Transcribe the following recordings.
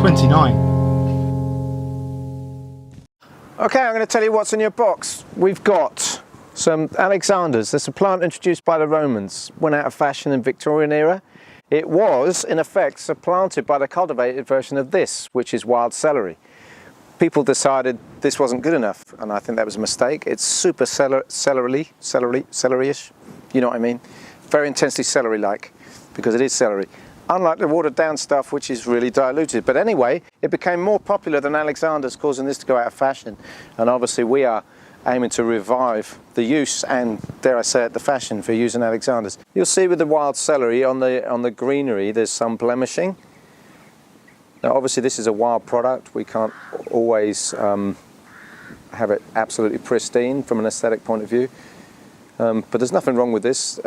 29. Okay, I'm going to tell you what's in your box. We've got some Alexanders. That's a plant introduced by the Romans, went out of fashion in Victorian era. It was, in effect, supplanted by the cultivated version of this, which is wild celery. People decided this wasn't good enough, and I think that was a mistake. It's super celery-ish, you know what I mean? Very intensely celery-like, because it is celery. Unlike the watered down stuff, which is really diluted. But anyway, it became more popular than Alexander's, causing this to go out of fashion. And obviously we are aiming to revive the use and, dare I say it, the fashion for using Alexander's. You'll see with the wild celery on the greenery, there's some blemishing. Now obviously this is a wild product. We can't always have it absolutely pristine from an aesthetic point of view. But there's nothing wrong with this.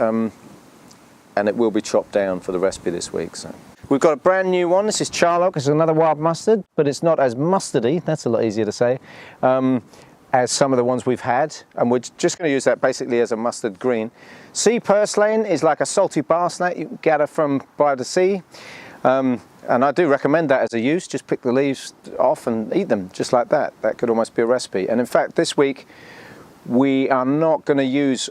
And it will be chopped down for the recipe this week. So we've got a brand new one. This is Charlock. It's another wild mustard, but it's not as mustardy, that's a lot easier to say, as some of the ones we've had. And we're just going to use that basically as a mustard green. Sea purslane is like a salty barsnat you can gather from by the sea. And I do recommend that as a use. Just pick the leaves off and eat them just like that. That could almost be a recipe. And in fact, this week, we are not going to use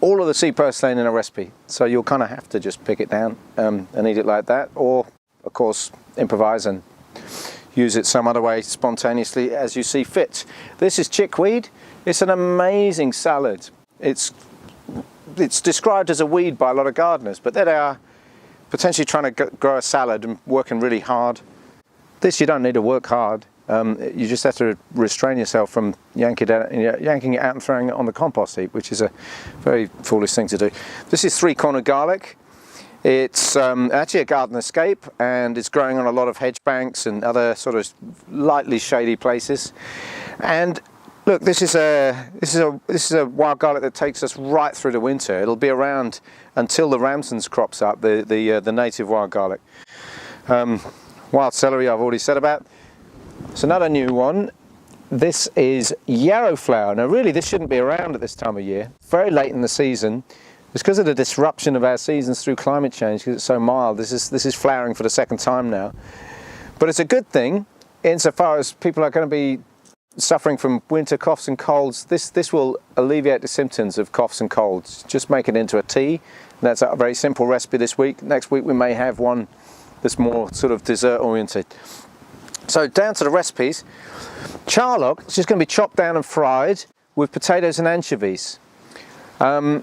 all of the sea purslane in a recipe, so you'll kind of have to just pick it down and eat it like that, or of course improvise and use it some other way spontaneously as you see fit. This is chickweed. It's an amazing salad. It's described as a weed by a lot of gardeners, but there they are potentially trying to grow a salad and working really hard. This you don't need to work hard. You just have to restrain yourself from yanking it out and throwing it on the compost heap, which is a very foolish thing to do. This is three-cornered garlic. It's actually a garden escape, and it's growing on a lot of hedge banks and other sort of lightly shady places. And look, this is a wild garlic that takes us right through the winter. It'll be around until the Ramsons crops up, the native wild garlic. Wild celery I've already said about. It's another new one. This is yarrow flower. Now really this shouldn't be around at this time of year. Very late in the season. It's because of the disruption of our seasons through climate change, because it's so mild. This is flowering for the second time now. But it's a good thing insofar as people are going to be suffering from winter coughs and colds. This will alleviate the symptoms of coughs and colds. Just make it into a tea. That's a very simple recipe this week. Next week we may have one that's more sort of dessert oriented. So down to the recipes. Charlock is just going to be chopped down and fried with potatoes and anchovies. And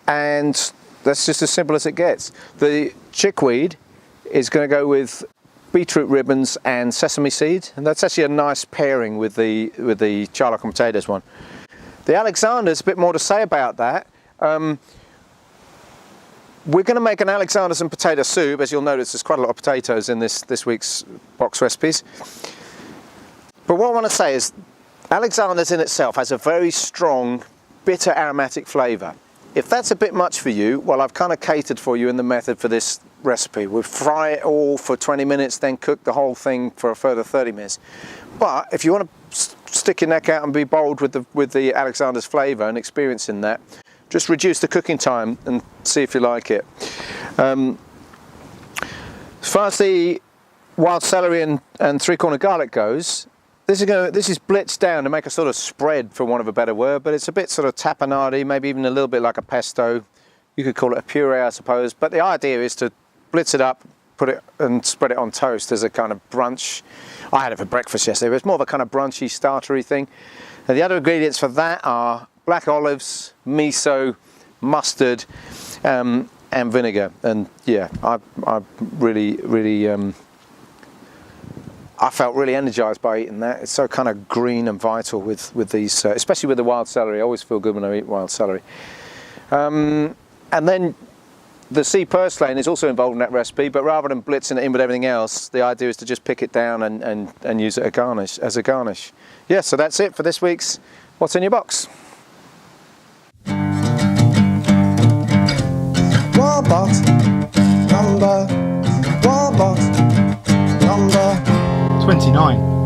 that's just as simple as it gets. The chickweed is going to go with beetroot ribbons and sesame seed, and that's actually a nice pairing with the Charlock and potatoes one. The Alexander's, a bit more to say about that. We're going to make an Alexander's and potato soup. As you'll notice, there's quite a lot of potatoes in this week's box recipes. But what I want to say is Alexander's in itself has a very strong, bitter, aromatic flavour. If that's a bit much for you, well, I've kind of catered for you in the method for this recipe. We'll fry it all for 20 minutes, then cook the whole thing for a further 30 minutes. But if you want to stick your neck out and be bold with the Alexander's flavour and experiencing that, just reduce the cooking time and see if you like it. As far as the wild celery and three-cornered garlic goes, this is blitzed down to make a sort of spread, for want of a better word, but it's a bit sort of tapenade, maybe even a little bit like a pesto. You could call it a puree, I suppose, but the idea is to blitz it up, put it and spread it on toast as a kind of brunch. I had it for breakfast yesterday, but it's more of a kind of brunchy, startery thing. And the other ingredients for that are black olives, miso, mustard, and vinegar. And yeah, I felt really energized by eating that. It's so kind of green and vital with these, especially with the wild celery. I always feel good when I eat wild celery. And then the sea purslane is also involved in that recipe, but rather than blitzing it in with everything else, the idea is to just pick it down and use it as a garnish. Yeah, so that's it for this week's What's in Your Box. Warbot number 29.